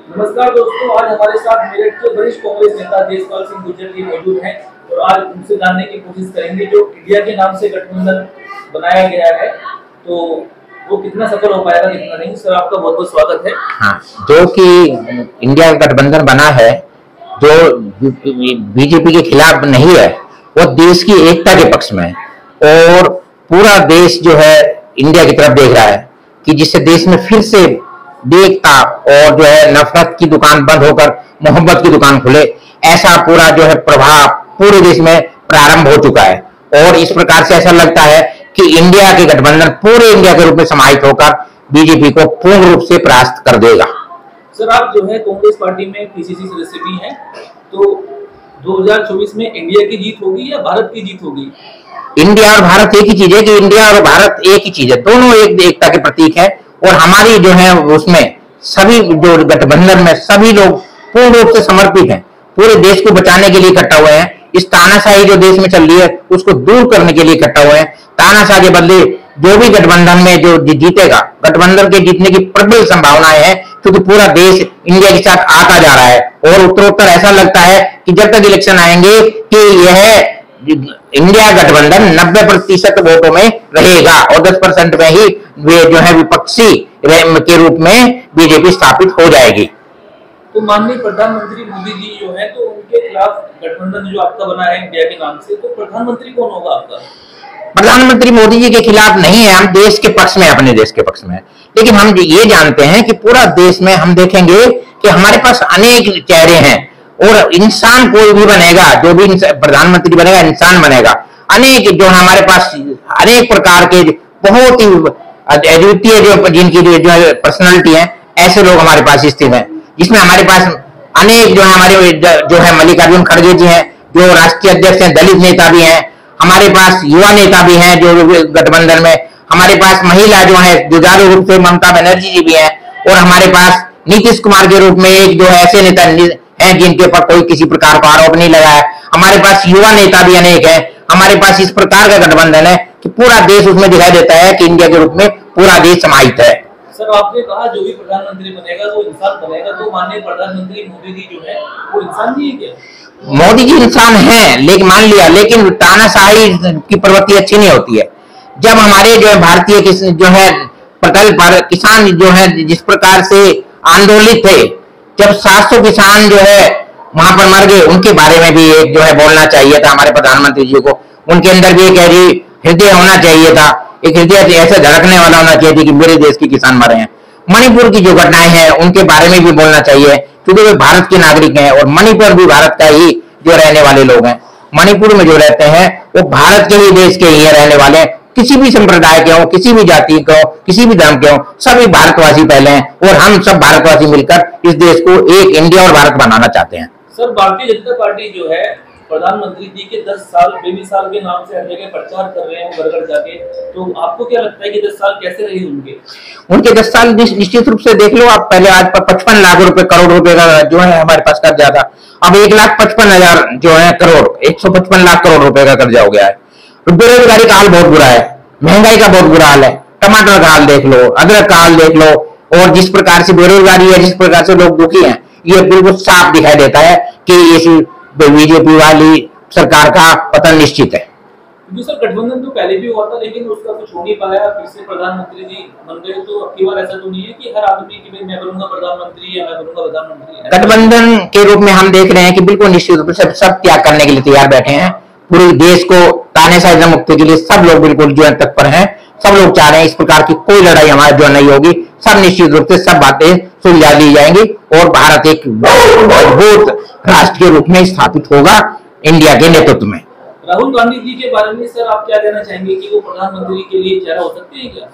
नमस्कार दोस्तों, आज हमारे साथ मेरठ के वरिष्ठ कांग्रेस नेता देशपाल सिंह गुर्जर जी मौजूद हैं और आज उनसे जानने की कोशिश करेंगे जो इंडिया के नाम से गठबंधन बनाया गया है तो वो कितना सफल हो पाएगा कितना नहीं। सर आपका बहुत बहुत स्वागत है। हाँ, जो कि इंडिया का गठबंधन बना है जो बीजेपी के खिलाफ नहीं है वो देश की एकता के पक्ष में है और पूरा देश जो है इंडिया की तरफ देख रहा है कि जिससे देश में फिर से एकता और जो है नफरत की दुकान बंद होकर मोहब्बत की दुकान खुले, ऐसा पूरा जो है प्रभाव पूरे देश में प्रारंभ हो चुका है। और इस प्रकार से ऐसा लगता है कि इंडिया के गठबंधन पूरे इंडिया के रूप में समाहित होकर बीजेपी को पूर्ण रूप से परास्त कर देगा। सर आप जो है कांग्रेस पार्टी में पीसीसी सदस्य भी हैं, तो 2024 में इंडिया की जीत होगी या भारत की जीत होगी? इंडिया और भारत एक ही चीज है कि इंडिया और भारत एक ही चीज है, दोनों एक एकता के प्रतीक है। और हमारी जो है उसमें सभी जो गठबंधन में सभी लोग पूर्ण रूप से समर्पित हैं, पूरे देश को बचाने के लिए इकट्ठा हुए हैं। इस तानाशाही जो देश में चल रही है उसको दूर करने के लिए इकट्ठा हुए हैं। तानाशाह के बदले जो भी गठबंधन में जो जीतेगा, गठबंधन के जीतने की प्रबल संभावनाएं हैं क्योंकि पूरा देश इंडिया के साथ आता जा रहा है और उत्तरोत्तर ऐसा लगता है कि जब तक इलेक्शन आएंगे कि यह इंडिया गठबंधन 90% वोटों में रहेगा और 10% में ही वे जो है विपक्षी के रूप में बीजेपी स्थापित हो जाएगी। तो माननीय प्रधानमंत्री मोदी जी जो है तो उनके खिलाफ गठबंधन जो आपका बना है इंडिया के नाम से, तो प्रधानमंत्री कौन होगा आपका? प्रधानमंत्री मोदी जी के खिलाफ नहीं है, हम देश के पक्ष में, अपने देश के पक्ष में। लेकिन हम ये जानते हैं कि पूरा देश में हम देखेंगे कि हमारे पास अनेक चेहरे हैं और इंसान कोई भी बनेगा, जो भी प्रधानमंत्री बनेगा इंसान बनेगा। अनेक जो हमारे पास अनेक प्रकार के बहुत ही अद्वितीय जो जिनकी जो है पर्सनालिटी है, ऐसे लोग हमारे पास स्थित हैं, जिसमें हमारे पास अनेक जो है हमारे जो है मल्लिकार्जुन खड़गे जी हैं जो राष्ट्रीय अध्यक्ष हैं, दलित नेता भी हैं, हमारे पास युवा नेता भी हैं जो गठबंधन में, हमारे पास महिला जो है जुझारू रूप से ममता बनर्जी जी भी हैं और हमारे पास नीतीश कुमार के रूप में एक जो है ऐसे नेता हैं जिनके ऊपर कोई किसी प्रकार का आरोप नहीं लगा है। हमारे पास युवा नेता भी अनेक हैं। हमारे पास इस प्रकार का गठबंधन है कि पूरा देश उसमें दिखाई देता है कि इंडिया के रूप में पूरा देश समाहित है। सर आपने कहा जो भी प्रधानमंत्री बनेगा वो इंसान बनेगा, तो माननीय प्रधानमंत्री मोदी जी जो है वो इंसान नहीं है क्या? मोदी जी इंसान है, लेकिन मान लिया, लेकिन तानाशाही की प्रवृत्ति अच्छी नहीं होती है। जब हमारे जो है भारतीय जो है पटल पर किसान जो है जिस प्रकार से आंदोलित थे, जब 700 किसान जो है वहां पर मर गए, उनके बारे में भी एक जो है बोलना चाहिए था हमारे प्रधानमंत्री जी को। उनके अंदर भी एक हृदय होना चाहिए था, एक हृदय ऐसे धड़कने वाला होना चाहिए था कि मेरे देश के किसान मरे हैं। मणिपुर की जो घटनाएं हैं उनके बारे में भी बोलना चाहिए क्योंकि वे भारत के नागरिक हैं और मणिपुर भी भारत का ही जो रहने वाले लोग हैं। मणिपुर में जो रहते हैं वो भारत के ही देश के ही रहने वाले हैं, किसी भी संप्रदाय के हो, किसी भी जाति के हो, किसी भी धर्म के हो, सभी भारतवासी पहले हैं और हम सब भारतवासी मिलकर इस देश को एक इंडिया और भारत बनाना चाहते हैं। सर भारतीय जनता पार्टी जो है प्रधानमंत्री जी के 10 साल बेमिसाल के नाम से हर जगह प्रचार कर रहे हैं घर घर जाके, तो आपको क्या लगता है कि 10 साल कैसे रहे उनके 10 साल? निश्चित रूप से देख लो आप, पहले आज पर 55 लाख रुपए करोड़ रुपए का जो है हमारे पास कर्जा था, अब 1,55,000 जो है करोड़ 155 लाख करोड़ रुपए का कर्जा हो गया है। बेरोजगारी का हाल बहुत बुरा है, महंगाई का बहुत बुरा हाल है, टमाटर का हाल देख लो, अदरक का हाल देख लो, और जिस प्रकार से बेरोजगारी है, जिस प्रकार से लोग दुखी हैं, ये बिल्कुल साफ दिखाई देता है कि इस बीजेपी वाली सरकार का पतन निश्चित है। सर गठबंधन तो पहले भी हुआ था लेकिन उसका कुछ हो नहीं पाया, फिर से प्रधानमंत्री जी बन गए, तो अब की बार ऐसा तो नहीं है कि हर आदमी की मैं बनूंगा प्रधानमंत्री या मैं बनूंगा प्रधानमंत्री? गठबंधन के रूप में हम देख रहे हैं कि बिल्कुल निश्चित रूप से सब त्याग करने के लिए तैयार बैठे हैं। पूरे देश को तानाशाही से मुक्ति के लिए सब लोग बिल्कुल जो है तत्पर हैं। सब लोग चाह रहे हैं इस प्रकार की कोई लड़ाई हमारे जो नहीं होगी, सब निश्चित रूप से सब बातें सुलझा ली जाएंगी और भारत एक मजबूत राष्ट्र के रूप में स्थापित होगा इंडिया के नेतृत्व में। राहुल गांधी जी के बारे में सर आप क्या कहना चाहेंगे कि वो प्रधानमंत्री के लिए चेहरा हो सकते हैं क्या?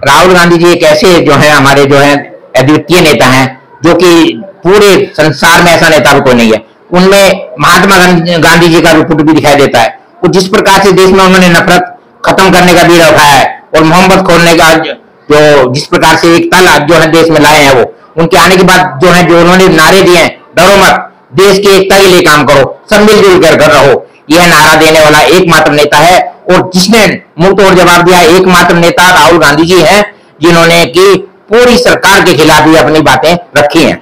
राहुल गांधी जी एक ऐसे जो है हमारे जो है अद्वितीय नेता हैं जो कि पूरे संसार में ऐसा नेता भी कोई नहीं है। उनमें महात्मा गांधी जी का रूप भी दिखाई देता है। वो जिस प्रकार से देश में उन्होंने नफरत खत्म करने का बीड़ा उठाया है और मोहब्बत खोलने का जो जिस प्रकार से एक तल जो है देश में लाए हैं, वो उनके आने के बाद जो है जो उन्होंने नारे दिए हैं, डरो मत, देश की एकता के लिए काम करो, सब मिलजुल कर रहो, यह नारा देने वाला एकमात्र नेता है और जिसने मुंह तोड़ जवाब दिया एकमात्र नेता राहुल गांधी जी हैं, जिन्होंने की पूरी सरकार के खिलाफ ही अपनी बातें रखी हैं।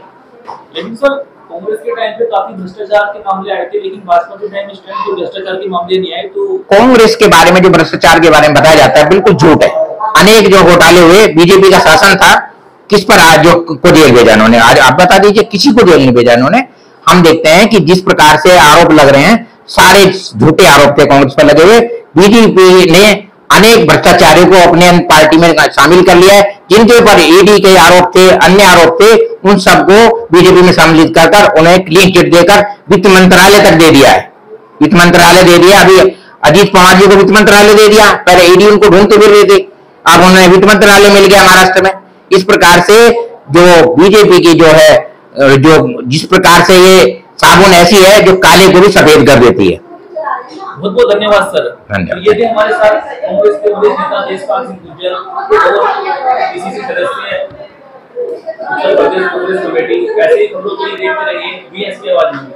लेकिन सर कांग्रेस के टाइम पे काफी भ्रष्टाचार के मामले आए थे, लेकिन भाजपा के टाइम इस टाइम तो भ्रष्टाचार के मामले नहीं आए। तो कांग्रेस के बारे में जो भ्रष्टाचार के बारे में बताया जाता है बिल्कुल झूठ है। अनेक जो घोटाले हुए, बीजेपी का शासन था, किस पर आज जो को जेल भेजा उन्होंने? आज आप बता दीजिए, किसी को जेल नहीं भेजा उन्होंने। हम देखते हैं कि जिस प्रकार से आरोप लग रहे हैं, सारे झूठे आरोप थे कांग्रेस पर लगे हुए। बीजेपी ने अनेक भ्रष्टाचारियों को अपने पार्टी में शामिल कर लिया है। जिनके ऊपर ईडी के आरोप थे, अन्य आरोप थे, उन सबको बीजेपी में सम्मिलित कर उन्हें क्लीन चिट देकर वित्त मंत्रालय तक दे दिया है। वित्त मंत्रालय दे दिया। अभी अजीत पवार जी को वित्त मंत्रालय दे दिया। पहले ईडी उनको ढूंढते फिर रहे थे, अब उन्हें वित्त मंत्रालय मिल गया महाराष्ट्र में। इस प्रकार से जो बीजेपी की जो है, जो जिस प्रकार से ये साबुन ऐसी है जो काले को भी सफेद कर देती है। बहुत बहुत धन्यवाद सर। धन्यवाद। ये थे हमारे साथ कांग्रेस के वरिष्ठ नेता देशपाल सिंह गुर्जर और पीसीसी सदस्य उत्तर प्रदेश कांग्रेस कमेटी। ऐसे ही खबरों के लिए देखते रहिए बीएसके आवाज न्यूज।